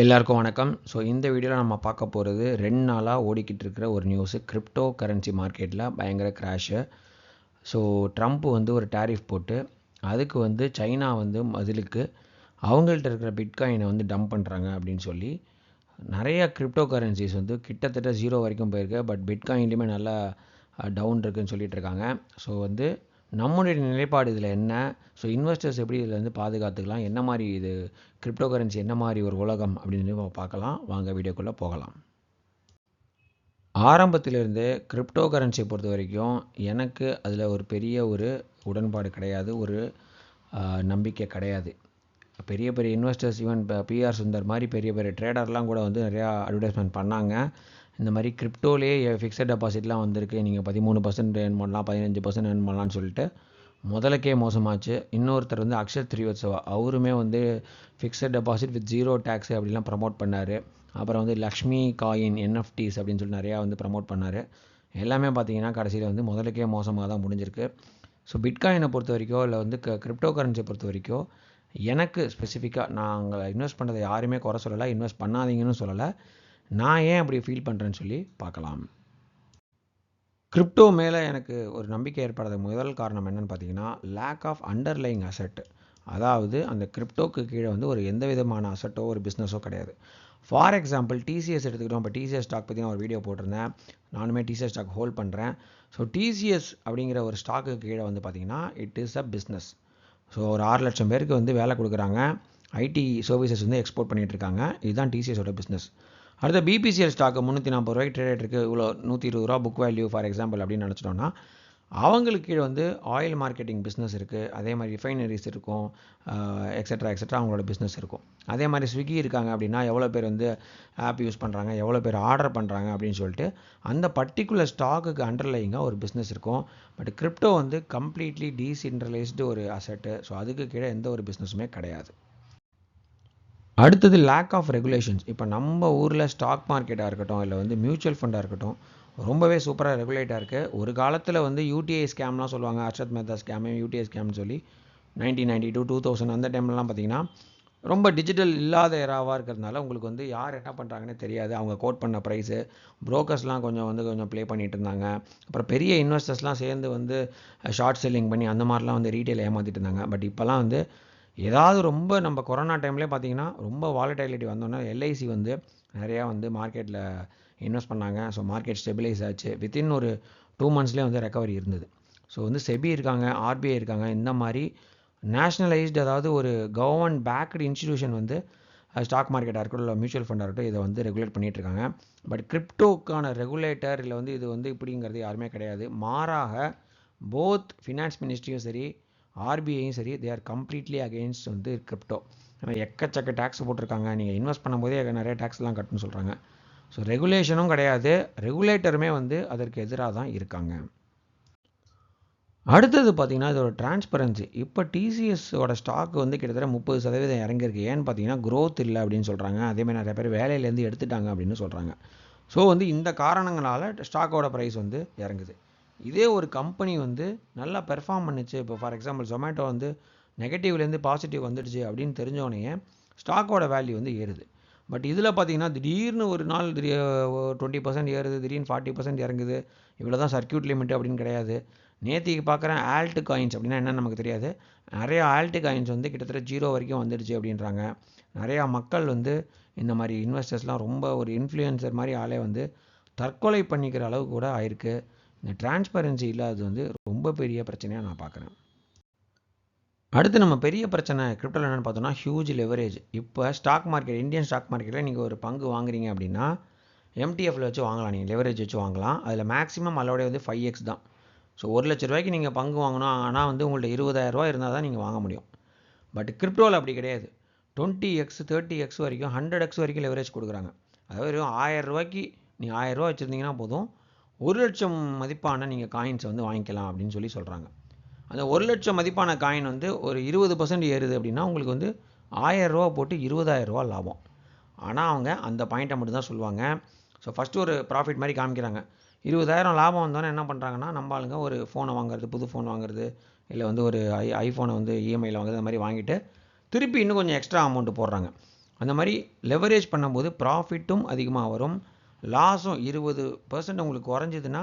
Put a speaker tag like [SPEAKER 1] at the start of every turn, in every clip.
[SPEAKER 1] எல்லாருக்கும் வணக்கம். ஸோ இந்த வீடியோவில் நம்ம பார்க்க போகிறது 2 நாளாக ஓடிக்கிட்டு இருக்கிற ஒரு நியூஸு. கிரிப்டோ கரன்சி மார்க்கெட்டில் பயங்கர கிராஷு. ஸோ ட்ரம்ப் வந்து ஒரு டேரிஃப் போட்டு அதுக்கு வந்து சைனா வந்து பதிலுக்கு அவங்கள்ட்ட இருக்கிற பிட்காயினை வந்து டம்ப் பண்ணுறாங்க அப்படின்னு சொல்லி நிறைய கிரிப்டோ கரன்சிஸ் வந்து கிட்டத்தட்ட 0 வரைக்கும் போயிருக்கு. பட் பிட்காயின்லேயுமே நல்லா டவுன் இருக்குன்னு சொல்லிட்டு இருக்காங்க. ஸோ வந்து நம்முடைய நிலைப்பாடு இதில் என்ன, ஸோ இன்வெஸ்டர்ஸ் எப்படி இதில் வந்து பாதுகாத்துக்கலாம், என்ன மாதிரி இது கிரிப்டோ கரன்சி என்ன மாதிரி ஒரு உலகம் அப்படின்னு பார்க்கலாம். வாங்க வீடியோக்குள்ளே போகலாம். ஆரம்பத்திலிருந்தே கிரிப்டோ கரன்சியை பொறுத்த வரைக்கும் எனக்கு அதில் ஒரு பெரிய ஒரு உடன்பாடு கிடையாது, ஒரு நம்பிக்கை கிடையாது. பெரிய பெரிய இன்வெஸ்டர்ஸ் ஈவன் இப்போ பிஆர் சுந்தர் மாதிரி பெரிய பெரிய ட்ரேடர்லாம் கூட வந்து நிறையா அட்வர்டைஸ்மெண்ட் பண்ணாங்க. இந்த மாதிரி கிரிப்டோலேயே ஃபிக்ஸட் டெபாசிட்லாம் வந்திருக்கு, நீங்கள் 13% ஏர்ன் பண்ணலாம், 15% ஏர்ன் பண்ணலான்னு சொல்லிட்டு முதலுக்கே மோசமாச்சு. இன்னொருத்தர் வந்து அக்ஷர் ஸ்ரீவத்சவா, அவருமே வந்து ஃபிக்ஸட் டெபாசிட் வித் 0 டேக்ஸ் அப்படிலாம் ப்ரமோட் பண்ணார். அப்புறம் வந்து லக்ஷ்மி காயின் என்எஃப்டிஸ் அப்படின்னு சொல்லி நிறையா வந்து ப்ரமோட் பண்ணார். எல்லாமே பார்த்தீங்கன்னா கடைசியில் வந்து முதலுக்கே மோசமாக தான் முடிஞ்சிருக்கு. ஸோ பிட்காயினை பொறுத்த வரைக்கும் இல்லை வந்து கிரிப்டோ கரன்சியை பொறுத்த வரைக்கும் எனக்கு ஸ்பெசிஃபிக்காக நாங்கள் இன்வெஸ்ட் பண்ணுறதை யாருமே குறை சொல்லலை, இன்வெஸ்ட் பண்ணாதீங்கன்னு சொல்லலை. நான் ஏன் அப்படி ஃபீல் பண்ணுறேன்னு சொல்லி பார்க்கலாம். கிரிப்டோ மேலே எனக்கு ஒரு நம்பிக்கை ஏற்படாத முதல் காரணம் என்னென்னு பார்த்தீங்கன்னா, லேக் ஆஃப் அண்டர்லைங் அசெட். அதாவது அந்த கிரிப்டோக்கு கீழே வந்து ஒரு எந்த விதமான அசட்டோ ஒரு பிஸ்னஸோ கிடையாது. ஃபார் எக்ஸாம்பிள் டிசிஎஸ் எடுத்துக்கிட்டோம். இப்போ டிசிஎஸ் ஸ்டாக் பற்றி நான் ஒரு வீடியோ போட்டிருந்தேன். நானுமே டிசிஎஸ் ஸ்டாக் ஹோல்ட் பண்ணுறேன். ஸோ டிசிஎஸ் அப்படிங்கிற ஒரு ஸ்டாக்கு கீழே வந்து பார்த்திங்கன்னா it is a business. So ஒரு 6 லட்சம் பேருக்கு வந்து வேலை கொடுக்குறாங்க, ஐடி சர்வீசஸ் வந்து எக்ஸ்போர்ட் பண்ணிகிட்டு இருக்காங்க. இதுதான் டிசிஎஸோட பிஸ்னஸ். அடுத்த பிபிசிஎல் ஸ்டாக்கு 340 ரூபாய்க்கு ட்ரேட் இருக்குது, இவ்வளோ 120 ரூபா புக் வேல்யூ ஃபார் எக்ஸாம்பிள் அப்படின்னு நினச்சிட்டோன்னா, அவங்களுக்கு கீழே வந்து ஆயில் மார்க்கெட்டிங் பிஸ்னஸ் இருக்குது, அதே மாதிரி ரிஃபைனரிஸ் இருக்கும், எக்ஸட்ரா அவங்களோட பிஸ்னஸ் இருக்கும். அதே மாதிரி ஸ்விக்கி இருக்காங்க அப்படின்னா எவ்வளோ பேர் வந்து ஆப் யூஸ் பண்ணுறாங்க, எவ்வளோ பேர் ஆர்டர் பண்ணுறாங்க அப்படின்னு சொல்லிட்டு அந்த பர்டிகுலர் ஸ்டாக்குக்கு அண்டர்லைங்காக ஒரு பிஸ்னஸ் இருக்கும். பட் கிரிப்டோ வந்து கம்ப்ளீட்லி டீசென்ட்ரலைஸ்டு ஒரு அசெட்டு. ஸோ அதுக்கு கீழே எந்த ஒரு பிஸ்னஸுமே கிடையாது. அடுத்தது லேக் ஆஃப் ரெகுலேஷன்ஸ். இப்போ நம்ம ஊரில் ஸ்டாக் மார்க்கெட்டாக இருக்கட்டும், இல்லை வந்து மியூச்சுவல் ஃபண்டாக இருக்கட்டும், ரொம்பவே சூப்பராக ரெகுலேட்டாக இருக்குது. ஒரு காலத்தில் வந்து யூடிஐ ஸ்கேம்லாம் சொல்லுவாங்க, ஹர்ஷத் மேத்தா ஸ்கேமு, யூடிஐ ஸ்கேம்னு சொல்லி 1992 2000 அந்த டைம்லலாம் பார்த்திங்கன்னா ரொம்ப டிஜிட்டல் இல்லாத எராவாக இருக்கிறதுனால உங்களுக்கு வந்து யார் என்ன பண்ணுறாங்கன்னு தெரியாது. அவங்க கோட் பண்ண ப்ரைஸு ப்ரோக்கர்ஸ்லாம் கொஞ்சம் ப்ளே பண்ணிகிட்டு இருந்தாங்க. அப்புறம் பெரிய இன்வெஸ்டர்ஸ்லாம் சேர்ந்து வந்து ஷார்ட் செல்லிங் பண்ணி அந்த மாதிரிலாம் வந்து ரீட்டைல் ஏமாற்றிட்டு இருந்தாங்க. பட் இப்போலாம் வந்து ஏதாவது ரொம்ப நம்ம கொரோனா டைம்லேயே பார்த்தீங்கன்னா ரொம்ப வாலடைலிட்டி வந்தோன்னா எல்ஐசி வந்து நிறையா வந்து மார்க்கெட்டில் இன்வெஸ்ட் பண்ணாங்க. ஸோ மார்க்கெட் ஸ்டெபிலைஸ் ஆச்சு. வித்தின் ஒரு 2 மந்த்ஸ்லேயே வந்து ரெக்கவரி இருந்தது. ஸோ வந்து செபி இருக்காங்க, ஆர்பிஐ இருக்காங்க, இந்த மாதிரி நேஷ்னலைஸ்டு அதாவது ஒரு கவர்மெண்ட் பேக்டு இன்ஸ்டிடியூஷன் வந்து ஸ்டாக் மார்க்கெட்டாக இருக்கட்டும் இல்லை மியூச்சுவல் ஃபண்டாக இருக்கட்டும் இதை வந்து ரெகுலேட் பண்ணிகிட்ருக்காங்க. பட் கிரிப்டோக்கான ரெகுலேட்டர் இல்லை வந்து இது வந்து இப்படிங்கிறது யாருமே கிடையாது. மாறாக போத் ஃபினான்ஸ் மினிஸ்ட்ரியும் சரி ஆர்பிஐயும் சரி தே ஆர் கம்ப்ளீட்லி அகெயின்ஸ்ட் வந்து கிரிப்டோ. ஏன்னா எக்கச்சக்க டேக்ஸ் போட்டிருக்காங்க, நீங்கள் இன்வெஸ்ட் பண்ணும்போதே நிறைய டேக்ஸ்லாம் கட்டணும்னு சொல்கிறாங்க. ஸோ ரெகுலேஷனும் கிடையாது, ரெகுலேட்டருமே வந்து அதற்கு எதிராக தான் இருக்காங்க. அடுத்தது பார்த்திங்கன்னா இதோட டிரான்ஸ்பரன்சி. இப்போ டிசிஎஸோட ஸ்டாக் வந்து கிட்டத்தட்ட 30% இறங்கியிருக்கு. ஏன்னு பார்த்தீங்கன்னா க்ரோத் இல்லை அப்படின்னு சொல்கிறாங்க. அதேமாதிரி நிறைய பேர் வேலையிலேருந்து எடுத்துட்டாங்க அப்படின்னு சொல்கிறாங்க. ஸோ வந்து இந்த காரணங்களால் ஸ்டாக்கோட ப்ரைஸ் வந்து இறங்குது. இதே ஒரு கம்பெனி வந்து நல்லா பெர்ஃபார்ம் பண்ணிச்சு, இப்போ ஃபார் எக்ஸாம்பிள் ஜொமேட்டோ வந்து நெகட்டிவ்லேருந்து பாசிட்டிவ் வந்துடுச்சு அப்படின்னு தெரிஞ்சோடனே ஸ்டாக்கோட வேல்யூ வந்து ஏறுது. பட் இதில் பார்த்தீங்கன்னா திடீர்னு ஒரு நாள் 20% ஏறுது, திடீர்னு 40% இறங்குது. இவ்வளோ தான் சர்க்கியூட் லிமிட் அப்படின்னு கிடையாது. நேற்றுக்கு பார்க்குறேன் ஆல்ட் காயின்ஸ் அப்படின்னா என்னன்னு நமக்கு தெரியாது. நிறையா ஆல்ட் காயின்ஸ் வந்து கிட்டத்தட்ட 0 வரைக்கும் வந்துடுச்சு அப்படின்றாங்க. நிறையா மக்கள் வந்து இந்த மாதிரி இன்வெஸ்டர்ஸ்லாம் ரொம்ப ஒரு இன்ஃப்ளூயன்சர் மாதிரி ஆளே வந்து தற்கொலை பண்ணிக்கிற அளவு கூட ஆயிருக்கு. இந்த டிரான்ஸ்பரன்சி இல்லாதது வந்து ரொம்ப பெரிய பிரச்சனையாக நான் பார்க்குறேன். அடுத்து நம்ம பெரிய பிரச்சனை கிரிப்டோவில் என்னென்னு பார்த்தோம்னா ஹியூஜ் லெவரேஜ். இப்போ ஸ்டாக் மார்க்கெட், இந்தியன் ஸ்டாக் மார்க்கெட்டில் நீங்கள் ஒரு பங்கு வாங்குறீங்க அப்படின்னா எம்டிஎஃப்ல வச்சு வாங்கலாம், நீங்கள் லெவரேஜ் வச்சு வாங்கலாம். அதில் மேக்ஸிமம் அளவுடைய வந்து 5x தான். ஸோ 1 லட்ச ரூபாய்க்கு நீங்கள் பங்கு வாங்கணும், ஆனால் வந்து உங்கள்ட்ட 20,000 ரூபா இருந்தால் தான் நீங்கள் வாங்க முடியும். பட் கிரிப்டோவில் அப்படி கிடையாது. 20x 30x வரைக்கும் 100x வரைக்கும் லெவரேஜ் கொடுக்குறாங்க. அதாவது 1000 ரூபாய்க்கு நீங்கள் 1000 ரூபா வச்சுருந்தீங்கன்னா போதும், 1 லட்சம் மதிப்பான நீங்கள் காயின்ஸை வந்து வாங்கிக்கலாம் அப்படின்னு சொல்லி சொல்கிறாங்க. அந்த 1 லட்சம் மதிப்பான காயின் வந்து ஒரு 20% ஏறுது அப்படின்னா உங்களுக்கு வந்து 1000 ரூபா போட்டு 20,000 ரூபா லாபம். ஆனால் அவங்க அந்த பாயிண்ட்டை மட்டும் தான் சொல்லுவாங்க. ஸோ ஃபஸ்ட்டு ஒரு ப்ராஃபிட் மாதிரி காமிக்கிறாங்க. 20,000 லாபம் வந்தோன்னே என்ன பண்ணுறாங்கன்னா நம்ம ஆளுங்க ஒரு ஃபோனை வாங்குறது, புது ஃபோன் வாங்குறது, இல்லை வந்து ஒரு ஐஃபோனை வந்து இஎம்ஐயில் வாங்குறது, அந்த மாதிரி வாங்கிட்டு திருப்பி இன்னும் கொஞ்சம் எக்ஸ்ட்ரா அமௌண்ட்டு போடுறாங்க. அந்த மாதிரி லெவரேஜ் பண்ணும்போது ப்ராஃபிட்டும் அதிகமாக வரும், லாஸும் 20% உங்களுக்கு குறைஞ்சதுன்னா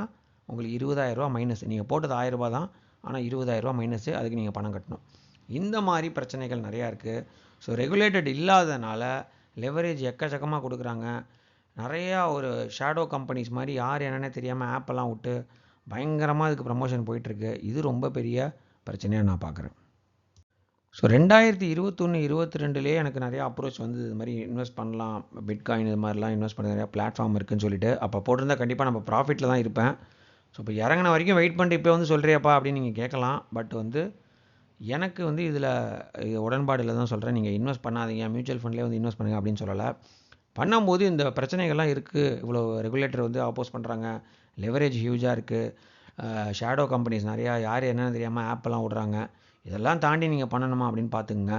[SPEAKER 1] உங்களுக்கு 20,000 மைனஸ். நீங்கள் போட்டது 1000 தான், ஆனால் 20,000 மைனஸு, அதுக்கு நீங்கள் பணம் கட்டணும். இந்த மாதிரி பிரச்சனைகள் நிறையா இருக்குது. ஸோ ரெகுலேட்டட் இல்லாததுனால லெவரேஜ் எக்கச்சக்கமாக கொடுக்குறாங்க. நிறையா ஒரு ஷேடோ கம்பெனிஸ் மாதிரி யார் என்னென்ன தெரியாமல் ஆப்பெல்லாம் விட்டு பயங்கரமாக இதுக்கு ப்ரமோஷன் போயிட்டுருக்கு. இது ரொம்ப பெரிய பிரச்சனையாக நான் பார்க்குறேன். ஸோ 2021-22லேயே எனக்கு நிறையா அப்ரோச் வந்து இது மாதிரி இன்வெஸ்ட் பண்ணலாம், பிட்காயின் இது மாதிரிலாம் இன்வெஸ்ட் பண்ண நிறையா பிளாட்ஃபார்ம் இருக்குதுன்னு சொல்லிட்டு. அப்போ போட்டிருந்தா கண்டிப்பாக நம்ம ப்ராஃபிட்டில் தான் இருப்பேன். ஸோ இப்போ இறங்கின வரைக்கும் வெயிட் பண்ணிட்டு இப்போ வந்து சொல்கிறியாப்பா அப்படின்னு நீங்கள் கேட்கலாம். பட் வந்து எனக்கு வந்து இதில் உடன்பாடு இல்லை தான் சொல்கிறேன். நீங்கள் இன்வெஸ்ட் பண்ணாதீங்க, மியூச்சுவல் ஃபண்ட்லேயே வந்து இன்வெஸ்ட் பண்ணுங்கள் அப்படின்னு சொல்லலை. பண்ணும்போது இந்த பிரச்சனைகள்லாம் இருக்குது. இவ்வளோ ரெகுலேட்டர் வந்து ஆப்போஸ் பண்ணுறாங்க, லெவரேஜ் ஹியூஜாக இருக்குது, ஷேடோ கம்பெனிஸ் நிறையா, யார் என்னென்னு தெரியாமல் ஆப்பெல்லாம் விடுறாங்க. இதெல்லாம் தாண்டி நீங்கள் பண்ணணுமா அப்படின்னு பார்த்துக்குங்க.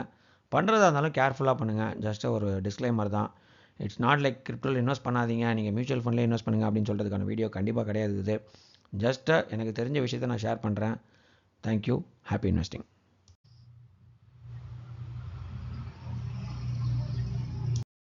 [SPEAKER 1] பண்ணுறதா இருந்தாலும் கேர்ஃபுல்லாக பண்ணுங்கள். ஜஸ்ட் ஒரு டிஸ்க்ளைமர் தான். இட்ஸ் நாட் லைக் கிரிப்டோவில் இன்வெஸ்ட் பண்ணாதீங்க, நீங்கள் மியூச்சுவல் ஃபண்ட்லேயே இன்வெஸ்ட் பண்ணுங்கள் அப்படின்னு சொல்கிறதுக்கான வீடியோ கண்டிப்பாக கிடையாது இது. ஜஸ்ட்டு எனக்கு தெரிஞ்ச விஷயத்தை நான் ஷேர் பண்ணுறேன். தேங்க்யூ. Happy investing.